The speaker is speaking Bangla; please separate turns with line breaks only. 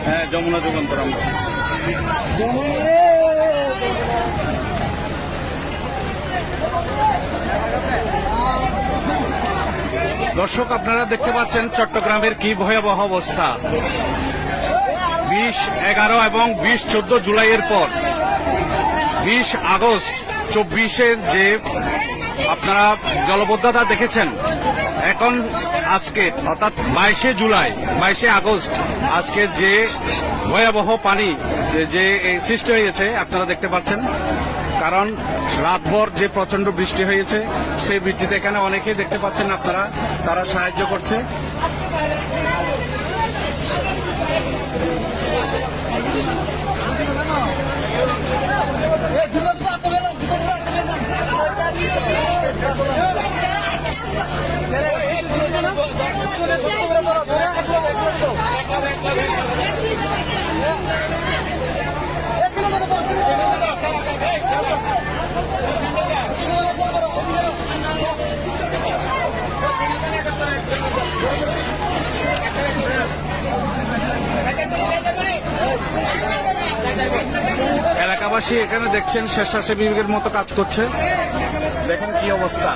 হ্যাঁ, যমুনা যুগান্তর আমরা। দর্শক, আপনারা দেখতে পাচ্ছেন চট্টগ্রামের কি ভয়াবহ অবস্থা। 20, 11 এবং 20, 14 জুলাইয়ের পর 20 আগস্ট 24-এর যে আপনারা জলবদ্ধতা দেখেছেন, এখন আজকে অর্থাৎ 22শে জুলাই, 22শে আগস্ট আজকের যে ভয়াবহ পানি যে সৃষ্টি হয়েছে আপনারা দেখতে পাচ্ছেন। কারণ রাতভর যে প্রচন্ড বৃষ্টি হয়েছে, সেই বৃষ্টিতে এখানে অনেকেই দেখতে পাচ্ছেন আপনারা, তারা সাহায্য করছে। এলাকাবাসী এখানে দেখছেন স্বেচ্ছাসেবীদের মতো কাজ করছে। দেখেন কি অবস্থা।